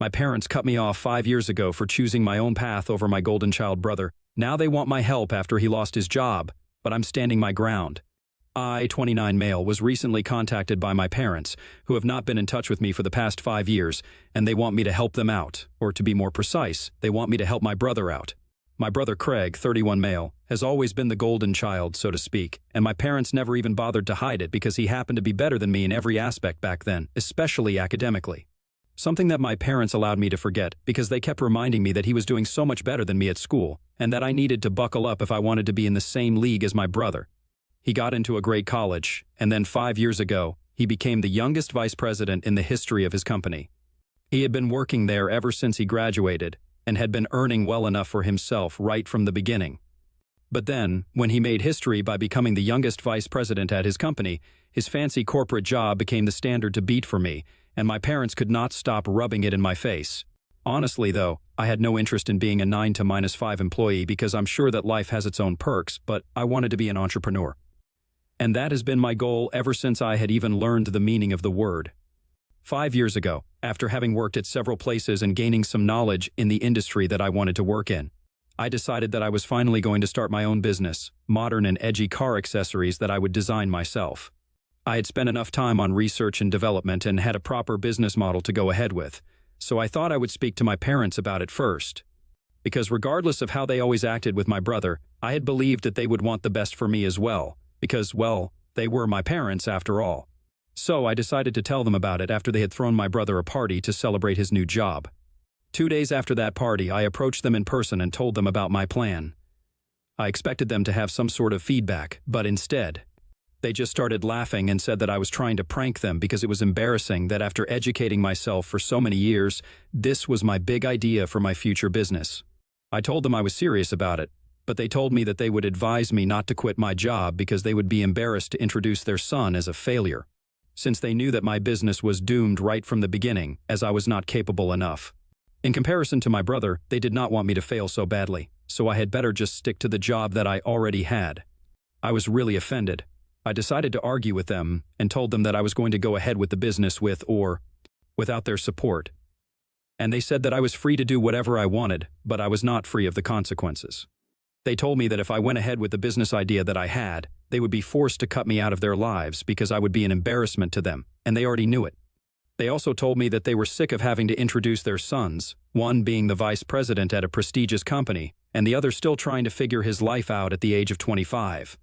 My parents cut me off 5 years ago for choosing my own path over my golden child brother. Now they want my help after he lost his job, but I'm standing my ground. I, 29 male, was recently contacted by my parents, who have not been in touch with me for the past 5 years, and they want me to help them out, or to be more precise, they want me to help my brother out. My brother Craig, 31 male, has always been the golden child, so to speak, and my parents never even bothered to hide it because he happened to be better than me in every aspect back then, especially academically. Something that my parents allowed me to forget because they kept reminding me that he was doing so much better than me at school, and that I needed to buckle up if I wanted to be in the same league as my brother. He got into a great college, and then 5 years ago, he became the youngest vice president in the history of his company. He had been working there ever since he graduated, and had been earning well enough for himself right from the beginning. But then, when he made history by becoming the youngest vice president at his company, his fancy corporate job became the standard to beat for me, and my parents could not stop rubbing it in my face. Honestly, though, I had no interest in being a 9 to -5 employee because I'm sure that life has its own perks, but I wanted to be an entrepreneur. And that has been my goal ever since I had even learned the meaning of the word. 5 years ago, after having worked at several places and gaining some knowledge in the industry that I wanted to work in, I decided that I was finally going to start my own business, modern and edgy car accessories that I would design myself. I had spent enough time on research and development and had a proper business model to go ahead with, so I thought I would speak to my parents about it first. Because regardless of how they always acted with my brother, I had believed that they would want the best for me as well, because, well, they were my parents after all. So I decided to tell them about it after they had thrown my brother a party to celebrate his new job. 2 days after that party, I approached them in person and told them about my plan. I expected them to have some sort of feedback, but instead, they just started laughing and said that I was trying to prank them because it was embarrassing that after educating myself for so many years, this was my big idea for my future business. I told them I was serious about it, but they told me that they would advise me not to quit my job because they would be embarrassed to introduce their son as a failure, since they knew that my business was doomed right from the beginning, as I was not capable enough. In comparison to my brother, they did not want me to fail so badly, so I had better just stick to the job that I already had. I was really offended. I decided to argue with them and told them that I was going to go ahead with the business with or without their support. And they said that I was free to do whatever I wanted, but I was not free of the consequences. They told me that if I went ahead with the business idea that I had, they would be forced to cut me out of their lives because I would be an embarrassment to them, and they already knew it. They also told me that they were sick of having to introduce their sons, one being the vice president at a prestigious company, and the other still trying to figure his life out at the age of 25.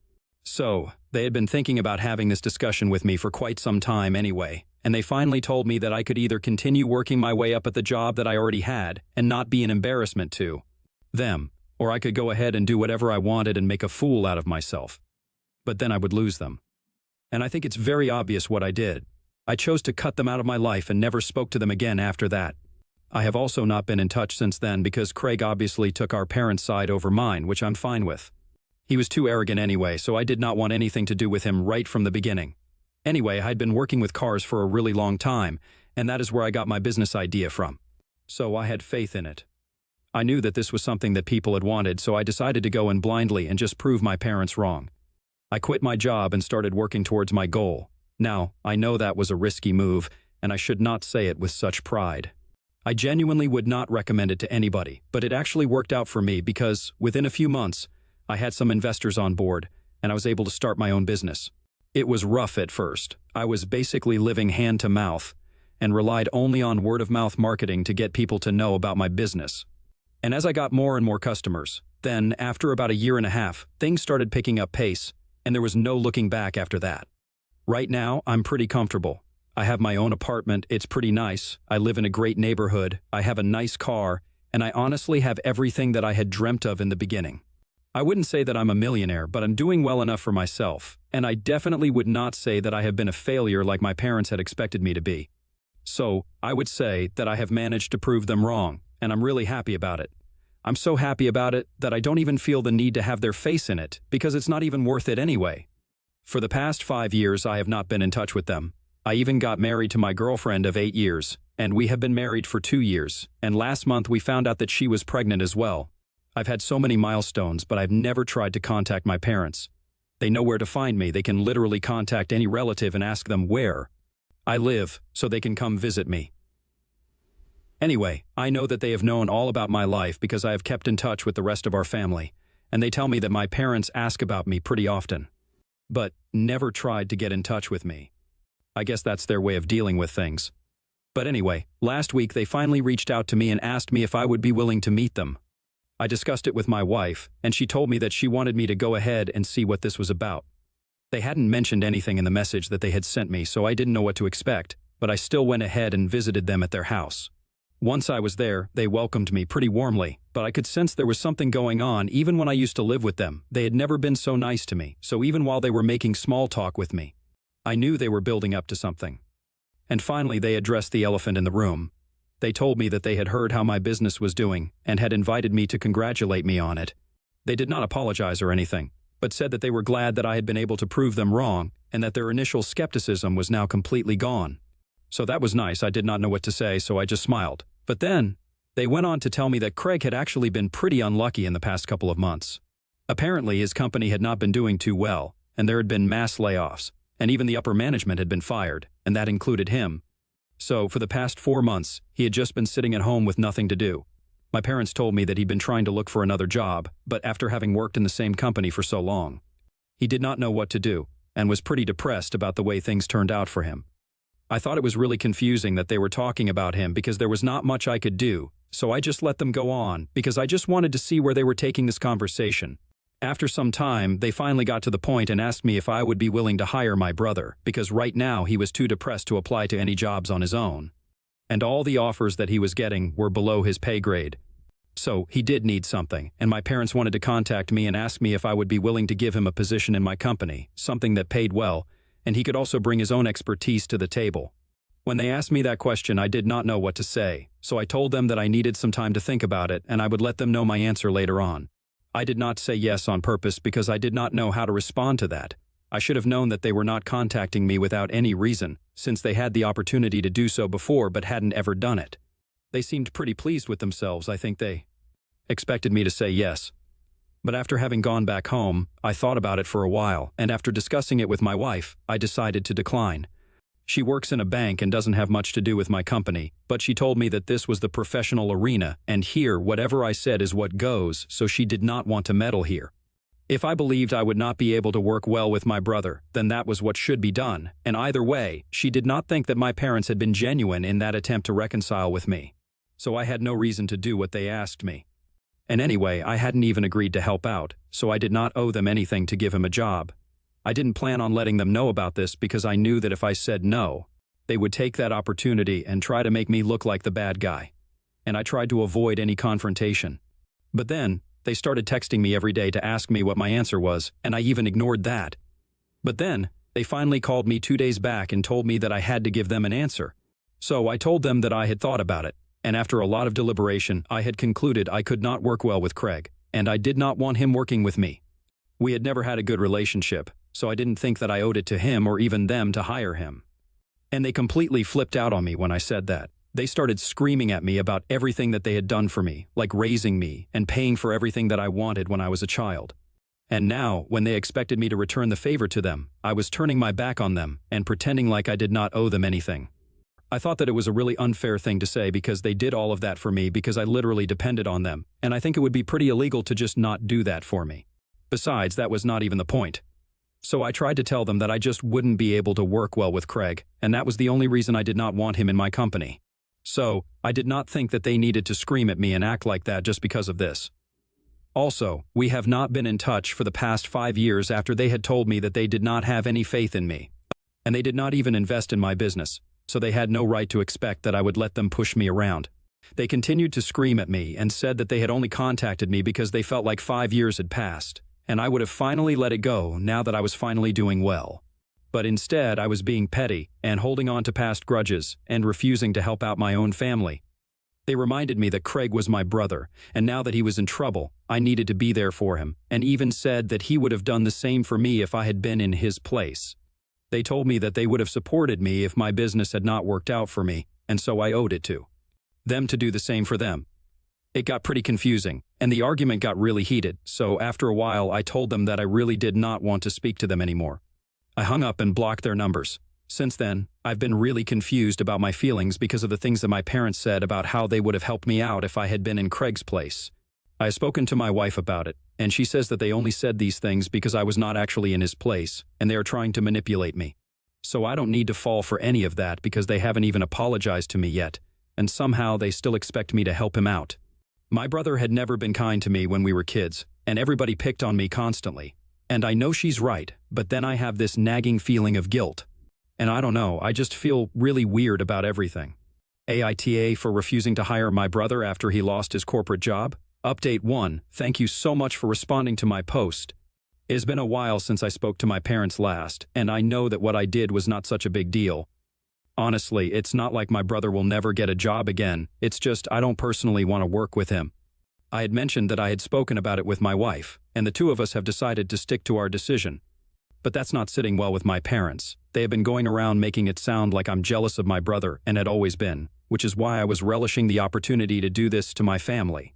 So, they had been thinking about having this discussion with me for quite some time anyway, and they finally told me that I could either continue working my way up at the job that I already had and not be an embarrassment to them, or I could go ahead and do whatever I wanted and make a fool out of myself. But then I would lose them. And I think it's very obvious what I did. I chose to cut them out of my life and never spoke to them again after that. I have also not been in touch since then because Craig obviously took our parents' side over mine, which I'm fine with. He was too arrogant anyway, so I did not want anything to do with him right from the beginning. Anyway, I'd been working with cars for a really long time, and that is where I got my business idea from. So I had faith in it. I knew that this was something that people had wanted, so I decided to go in blindly and just prove my parents wrong. I quit my job and started working towards my goal. Now, I know that was a risky move, and I should not say it with such pride. I genuinely would not recommend it to anybody, but it actually worked out for me because, within a few months, I had some investors on board, and I was able to start my own business. It was rough at first. I was basically living hand to mouth, and relied only on word-of-mouth marketing to get people to know about my business. And as I got more and more customers, then, after about a year and a half, things started picking up pace, and there was no looking back after that. Right now, I'm pretty comfortable. I have my own apartment, it's pretty nice, I live in a great neighborhood, I have a nice car, and I honestly have everything that I had dreamt of in the beginning. I wouldn't say that I'm a millionaire, but I'm doing well enough for myself, and I definitely would not say that I have been a failure like my parents had expected me to be. So, I would say that I have managed to prove them wrong, and I'm really happy about it. I'm so happy about it that I don't even feel the need to have their face in it, because it's not even worth it anyway. For the past 5 years, I have not been in touch with them. I even got married to my girlfriend of 8 years, and we have been married for 2 years, and last month we found out that she was pregnant as well. I've had so many milestones, but I've never tried to contact my parents. They know where to find me. They can literally contact any relative and ask them where I live so they can come visit me. Anyway, I know that they have known all about my life because I have kept in touch with the rest of our family, and they tell me that my parents ask about me pretty often, but never tried to get in touch with me. I guess that's their way of dealing with things. But anyway, last week they finally reached out to me and asked me if I would be willing to meet them. I discussed it with my wife, and she told me that she wanted me to go ahead and see what this was about. They hadn't mentioned anything in the message that they had sent me, so I didn't know what to expect, but I still went ahead and visited them at their house. Once I was there, they welcomed me pretty warmly, but I could sense there was something going on even when I used to live with them. They had never been so nice to me, so even while they were making small talk with me, I knew they were building up to something. And finally, they addressed the elephant in the room. They told me that they had heard how my business was doing and had invited me to congratulate me on it. They did not apologize or anything, but said that they were glad that I had been able to prove them wrong and that their initial skepticism was now completely gone. So that was nice. I did not know what to say, so I just smiled. But then, they went on to tell me that Craig had actually been pretty unlucky in the past couple of months. Apparently, his company had not been doing too well, and there had been mass layoffs, and even the upper management had been fired, and that included him. So, for the past 4 months, he had just been sitting at home with nothing to do. My parents told me that he'd been trying to look for another job, but after having worked in the same company for so long, he did not know what to do, and was pretty depressed about the way things turned out for him. I thought it was really confusing that they were talking about him because there was not much I could do, so I just let them go on because I just wanted to see where they were taking this conversation. After some time, they finally got to the point and asked me if I would be willing to hire my brother because right now he was too depressed to apply to any jobs on his own. And all the offers that he was getting were below his pay grade. So he did need something, and my parents wanted to contact me and ask me if I would be willing to give him a position in my company, something that paid well, and he could also bring his own expertise to the table. When they asked me that question, I did not know what to say, so I told them that I needed some time to think about it and I would let them know my answer later on. I did not say yes on purpose because I did not know how to respond to that. I should have known that they were not contacting me without any reason, since they had the opportunity to do so before but hadn't ever done it. They seemed pretty pleased with themselves. I think they expected me to say yes. But after having gone back home, I thought about it for a while, and after discussing it with my wife, I decided to decline. She works in a bank and doesn't have much to do with my company, but she told me that this was the professional arena, and here whatever I said is what goes, so she did not want to meddle here. If I believed I would not be able to work well with my brother, then that was what should be done, and either way, she did not think that my parents had been genuine in that attempt to reconcile with me. So I had no reason to do what they asked me. And anyway, I hadn't even agreed to help out, so I did not owe them anything to give him a job. I didn't plan on letting them know about this because I knew that if I said no, they would take that opportunity and try to make me look like the bad guy. And I tried to avoid any confrontation. But then, they started texting me every day to ask me what my answer was, and I even ignored that. But then, they finally called me 2 days back and told me that I had to give them an answer. So I told them that I had thought about it. And after a lot of deliberation, I had concluded I could not work well with Craig, and I did not want him working with me. We had never had a good relationship, so I didn't think that I owed it to him or even them to hire him. And they completely flipped out on me when I said that. They started screaming at me about everything that they had done for me, like raising me and paying for everything that I wanted when I was a child. And now, when they expected me to return the favor to them, I was turning my back on them and pretending like I did not owe them anything. I thought that it was a really unfair thing to say because they did all of that for me because I literally depended on them, and I think it would be pretty illegal to just not do that for me. Besides, that was not even the point. So I tried to tell them that I just wouldn't be able to work well with Craig, and that was the only reason I did not want him in my company. So, I did not think that they needed to scream at me and act like that just because of this. Also, we have not been in touch for the past 5 years after they had told me that they did not have any faith in me. And they did not even invest in my business, so they had no right to expect that I would let them push me around. They continued to scream at me and said that they had only contacted me because they felt like 5 years had passed, and I would have finally let it go now that I was finally doing well. But instead, I was being petty and holding on to past grudges and refusing to help out my own family. They reminded me that Craig was my brother, and now that he was in trouble, I needed to be there for him, and even said that he would have done the same for me if I had been in his place. They told me that they would have supported me if my business had not worked out for me, and so I owed it to them to do the same for them. It got pretty confusing, and the argument got really heated, so after a while I told them that I really did not want to speak to them anymore. I hung up and blocked their numbers, Since then, I've been really confused about my feelings because of the things that my parents said about how they would have helped me out if I had been in Craig's place. I have spoken to my wife about it, and she says that they only said these things because I was not actually in his place, and they are trying to manipulate me. So I don't need to fall for any of that because they haven't even apologized to me yet, and somehow they still expect me to help him out. My brother had never been kind to me when we were kids, and everybody picked on me constantly. And I know she's right, but then I have this nagging feeling of guilt. And I don't know, I just feel really weird about everything. AITA for refusing to hire my brother after he lost his corporate job? Update 1, thank you so much for responding to my post. It has been a while since I spoke to my parents last, and I know that what I did was not such a big deal. Honestly, it's not like my brother will never get a job again, it's just I don't personally want to work with him. I had mentioned that I had spoken about it with my wife, and the two of us have decided to stick to our decision. But that's not sitting well with my parents. They have been going around making it sound like I'm jealous of my brother and had always been, which is why I was relishing the opportunity to do this to my family.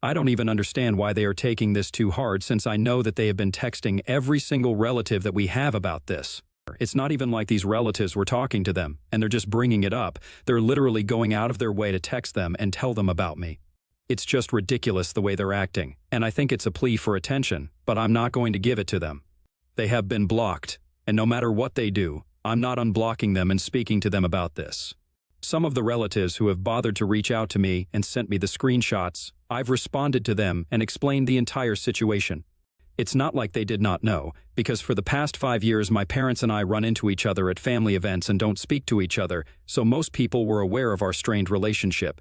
I don't even understand why they are taking this too hard since I know that they have been texting every single relative that we have about this. It's not even like these relatives were talking to them, and they're just bringing it up. They're literally going out of their way to text them and tell them about me. It's just ridiculous the way they're acting, and I think it's a plea for attention, but I'm not going to give it to them. They have been blocked, and no matter what they do, I'm not unblocking them and speaking to them about this. Some of the relatives who have bothered to reach out to me and sent me the screenshots, I've responded to them and explained the entire situation. It's not like they did not know, because for the past 5 years my parents and I run into each other at family events and don't speak to each other, so most people were aware of our strained relationship.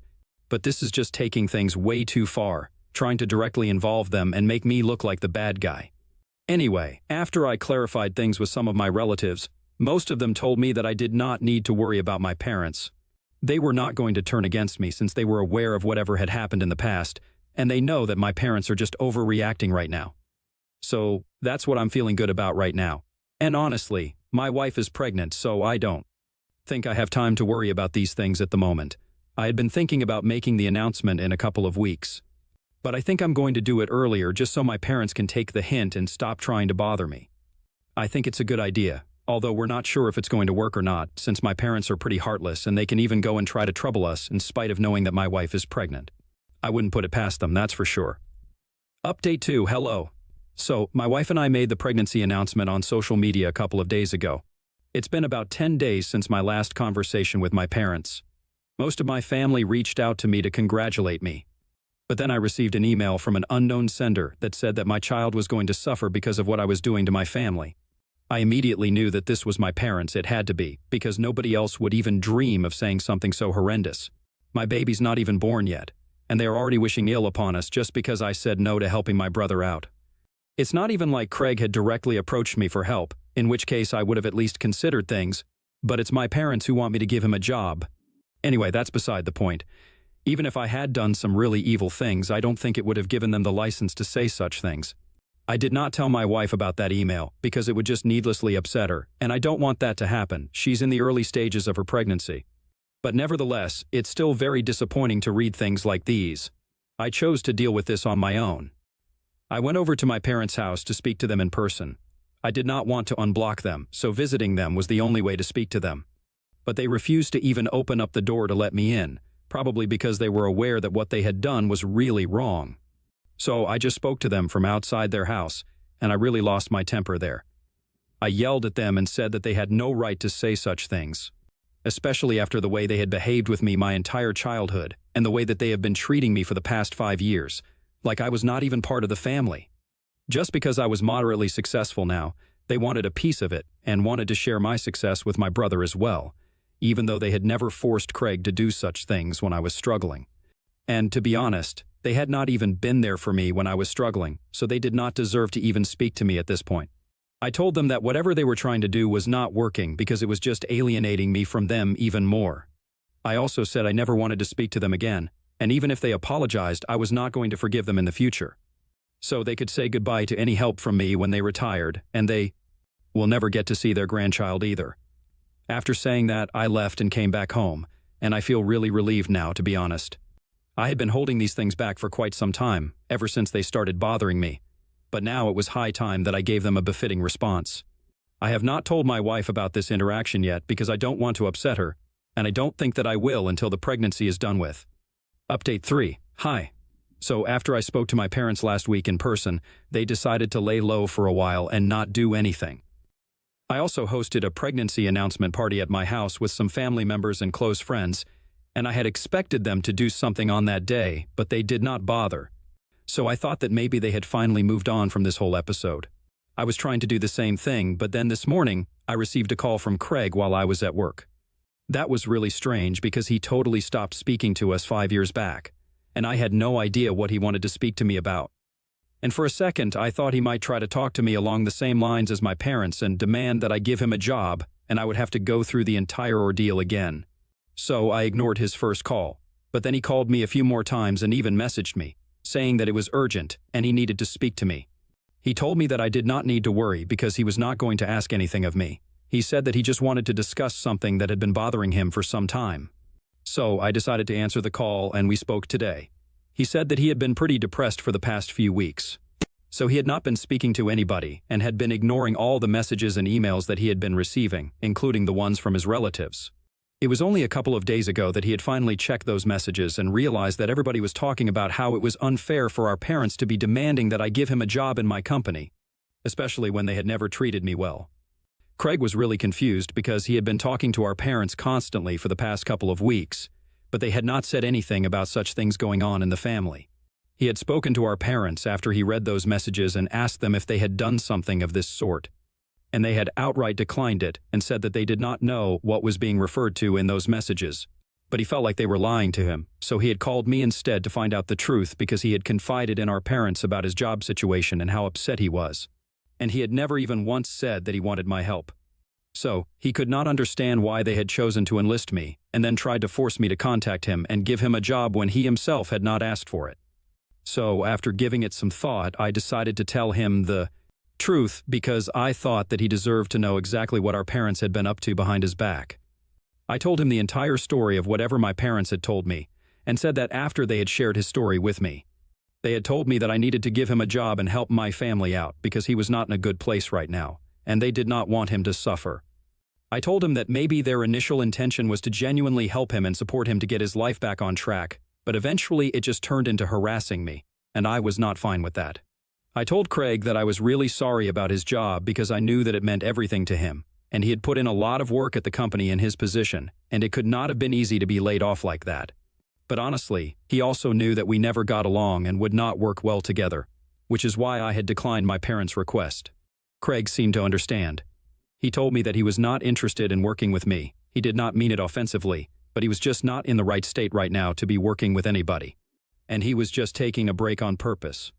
But this is just taking things way too far, trying to directly involve them and make me look like the bad guy. Anyway, after I clarified things with some of my relatives, most of them told me that I did not need to worry about my parents. They were not going to turn against me since they were aware of whatever had happened in the past, and they know that my parents are just overreacting right now. So, that's what I'm feeling good about right now. And honestly, my wife is pregnant, so I don't think I have time to worry about these things at the moment. I had been thinking about making the announcement in a couple of weeks. But I think I'm going to do it earlier just so my parents can take the hint and stop trying to bother me. I think it's a good idea, although we're not sure if it's going to work or not, since my parents are pretty heartless and they can even go and try to trouble us in spite of knowing that my wife is pregnant. I wouldn't put it past them, that's for sure. Update 2, hello. So, my wife and I made the pregnancy announcement on social media a couple of days ago. It's been about 10 days since my last conversation with my parents. Most of my family reached out to me to congratulate me. But then I received an email from an unknown sender that said that my child was going to suffer because of what I was doing to my family. I immediately knew that this was my parents, it had to be, because nobody else would even dream of saying something so horrendous. My baby's not even born yet, and they are already wishing ill upon us just because I said no to helping my brother out. It's not even like Craig had directly approached me for help, in which case I would have at least considered things, but it's my parents who want me to give him a job. Anyway, that's beside the point. Even if I had done some really evil things, I don't think it would have given them the license to say such things. I did not tell my wife about that email because it would just needlessly upset her, and I don't want that to happen. She's in the early stages of her pregnancy. But nevertheless, it's still very disappointing to read things like these. I chose to deal with this on my own. I went over to my parents' house to speak to them in person. I did not want to unblock them, so visiting them was the only way to speak to them. But they refused to even open up the door to let me in, probably because they were aware that what they had done was really wrong. So I just spoke to them from outside their house, and I really lost my temper there. I yelled at them and said that they had no right to say such things, especially after the way they had behaved with me my entire childhood and the way that they have been treating me for the past 5 years, like I was not even part of the family. Just because I was moderately successful now, they wanted a piece of it and wanted to share my success with my brother as well, even though they had never forced Craig to do such things when I was struggling. And to be honest, they had not even been there for me when I was struggling, so they did not deserve to even speak to me at this point. I told them that whatever they were trying to do was not working because it was just alienating me from them even more. I also said I never wanted to speak to them again, and even if they apologized, I was not going to forgive them in the future. So they could say goodbye to any help from me when they retired, and they will never get to see their grandchild either. After saying that, I left and came back home, and I feel really relieved now, to be honest. I had been holding these things back for quite some time, ever since they started bothering me, but now it was high time that I gave them a befitting response. I have not told my wife about this interaction yet because I don't want to upset her, and I don't think that I will until the pregnancy is done with. Update 3. Hi. So after I spoke to my parents last week in person, they decided to lay low for a while and not do anything. I also hosted a pregnancy announcement party at my house with some family members and close friends, and I had expected them to do something on that day, but they did not bother. So I thought that maybe they had finally moved on from this whole episode. I was trying to do the same thing, but then this morning, I received a call from Craig while I was at work. That was really strange because he totally stopped speaking to us 5 years back, and I had no idea what he wanted to speak to me about. And for a second, I thought he might try to talk to me along the same lines as my parents and demand that I give him a job, and I would have to go through the entire ordeal again. So I ignored his first call, but then he called me a few more times and even messaged me, saying that it was urgent and he needed to speak to me. He told me that I did not need to worry because he was not going to ask anything of me. He said that he just wanted to discuss something that had been bothering him for some time. So I decided to answer the call and we spoke today. He said that he had been pretty depressed for the past few weeks. So he had not been speaking to anybody and had been ignoring all the messages and emails that he had been receiving, including the ones from his relatives. It was only a couple of days ago that he had finally checked those messages and realized that everybody was talking about how it was unfair for our parents to be demanding that I give him a job in my company, especially when they had never treated me well. Craig was really confused because he had been talking to our parents constantly for the past couple of weeks, but they had not said anything about such things going on in the family. He had spoken to our parents after he read those messages and asked them if they had done something of this sort, and they had outright declined it and said that they did not know what was being referred to in those messages. But he felt like they were lying to him, so he had called me instead to find out the truth because he had confided in our parents about his job situation and how upset he was. And he had never even once said that he wanted my help. So, he could not understand why they had chosen to enlist me and then tried to force me to contact him and give him a job when he himself had not asked for it. So, after giving it some thought, I decided to tell him the truth because I thought that he deserved to know exactly what our parents had been up to behind his back. I told him the entire story of whatever my parents had told me and said that after they had shared his story with me, they had told me that I needed to give him a job and help my family out because he was not in a good place right now, and they did not want him to suffer. I told him that maybe their initial intention was to genuinely help him and support him to get his life back on track, but eventually it just turned into harassing me, and I was not fine with that. I told Craig that I was really sorry about his job because I knew that it meant everything to him, and he had put in a lot of work at the company in his position, and it could not have been easy to be laid off like that. But honestly, he also knew that we never got along and would not work well together, which is why I had declined my parents' request. Craig seemed to understand. He told me that he was not interested in working with me. He did not mean it offensively, but he was just not in the right state right now to be working with anybody. And he was just taking a break on purpose.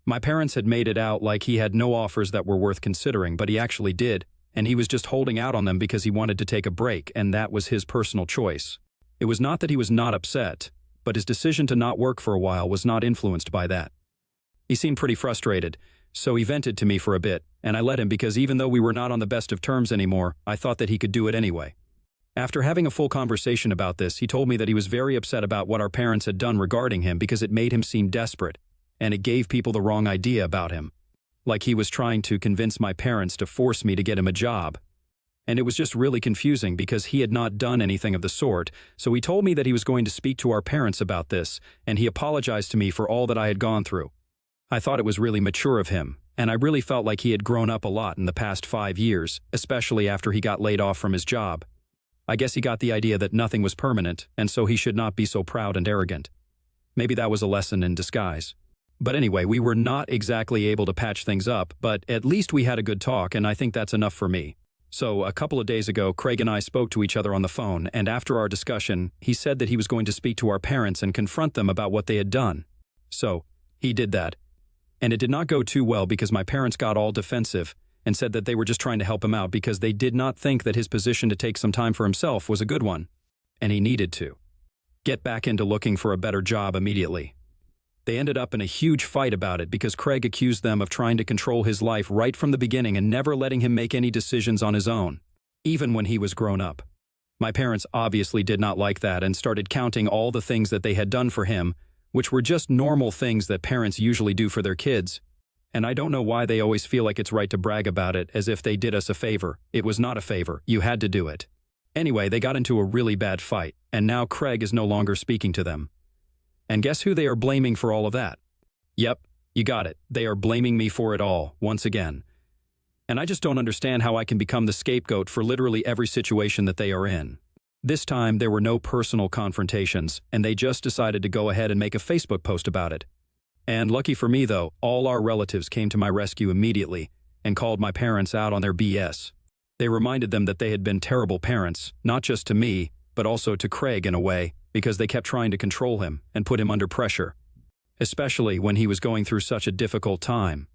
My parents had made it out like he had no offers that were worth considering, but he actually did, and he was just holding out on them because he wanted to take a break, and that was his personal choice. It was not that he was not upset, but his decision to not work for a while was not influenced by that. He seemed pretty frustrated, so he vented to me for a bit, and I let him because even though we were not on the best of terms anymore, I thought that he could do it anyway. After having a full conversation about this, he told me that he was very upset about what our parents had done regarding him because it made him seem desperate, and it gave people the wrong idea about him. Like he was trying to convince my parents to force me to get him a job. And it was just really confusing because he had not done anything of the sort, so he told me that he was going to speak to our parents about this, and he apologized to me for all that I had gone through. I thought it was really mature of him, and I really felt like he had grown up a lot in the past 5 years, especially after he got laid off from his job. I guess he got the idea that nothing was permanent, and so he should not be so proud and arrogant. Maybe that was a lesson in disguise. But anyway, we were not exactly able to patch things up, but at least we had a good talk, and I think that's enough for me. So, a couple of days ago, Craig and I spoke to each other on the phone, and after our discussion, he said that he was going to speak to our parents and confront them about what they had done. So, he did that. And it did not go too well because my parents got all defensive and said that they were just trying to help him out because they did not think that his position to take some time for himself was a good one, and he needed to get back into looking for a better job immediately. They ended up in a huge fight about it because Craig accused them of trying to control his life right from the beginning and never letting him make any decisions on his own, even when he was grown up. My parents obviously did not like that and started counting all the things that they had done for him, which were just normal things that parents usually do for their kids. And I don't know why they always feel like it's right to brag about it as if they did us a favor. It was not a favor. You had to do it. Anyway, they got into a really bad fight, and now Craig is no longer speaking to them. And guess who they are blaming for all of that? Yep, you got it. They are blaming me for it all, once again. And I just don't understand how I can become the scapegoat for literally every situation that they are in. This time, there were no personal confrontations, and they just decided to go ahead and make a Facebook post about it. And lucky for me, though, all our relatives came to my rescue immediately and called my parents out on their BS. They reminded them that they had been terrible parents, not just to me, but also to Craig in a way, because they kept trying to control him and put him under pressure, especially when he was going through such a difficult time.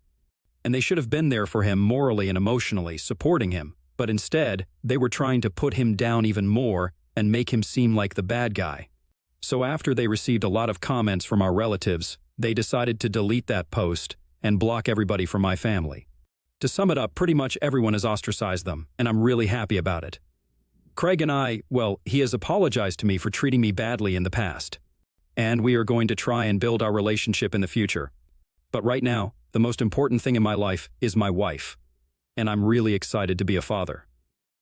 And they should have been there for him morally and emotionally, supporting him, but instead, they were trying to put him down even more and make him seem like the bad guy. So after they received a lot of comments from our relatives, they decided to delete that post and block everybody from my family. To sum it up, pretty much everyone has ostracized them, and I'm really happy about it. Craig and I, well, he has apologized to me for treating me badly in the past. And we are going to try and build our relationship in the future. But right now, the most important thing in my life is my wife. And I'm really excited to be a father.